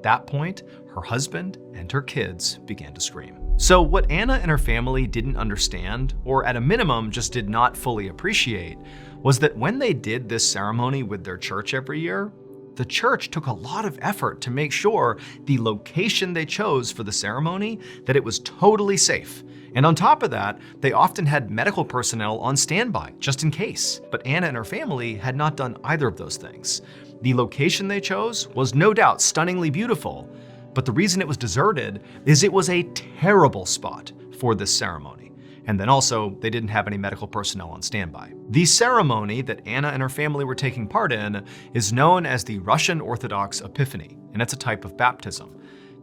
that point, her husband and her kids began to scream. So what Anna and her family didn't understand, or at a minimum just did not fully appreciate, was that when they did this ceremony with their church every year, the church took a lot of effort to make sure the location they chose for the ceremony, that it was totally safe. And on top of that, they often had medical personnel on standby, just in case. But Anna and her family had not done either of those things. The location they chose was no doubt stunningly beautiful, but the reason it was deserted is it was a terrible spot for this ceremony. And then also, they didn't have any medical personnel on standby. The ceremony that Anna and her family were taking part in is known as the Russian Orthodox Epiphany, and it's a type of baptism.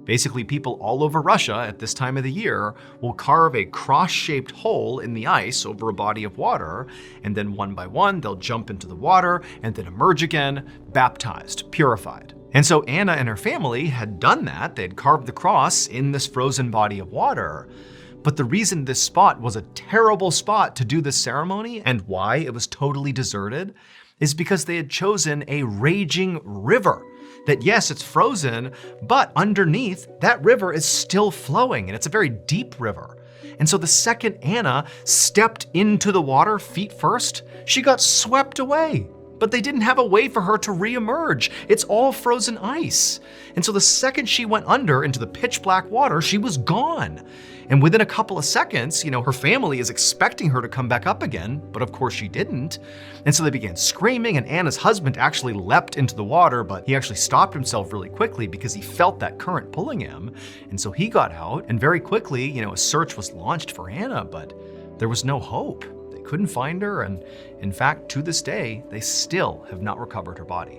Basically, people all over Russia at this time of the year will carve a cross-shaped hole in the ice over a body of water, and then one by one, they'll jump into the water and then emerge again, baptized, purified. And so Anna and her family had done that. They had carved the cross in this frozen body of water. But the reason this spot was a terrible spot to do this ceremony and why it was totally deserted is because they had chosen a raging river. That yes, it's frozen, but underneath that river is still flowing, and it's a very deep river. And so the second Anna stepped into the water feet first, she got swept away. But they didn't have a way for her to re-emerge. It's all frozen ice. And so the second she went under into the pitch black water, she was gone. And within a couple of seconds, her family is expecting her to come back up again, but of course she didn't. And so they began screaming, and Anna's husband actually leapt into the water, but he actually stopped himself really quickly because he felt that current pulling him. And so he got out, and very quickly, a search was launched for Anna, but there was no hope. Couldn't find her, and in fact, to this day, they still have not recovered her body.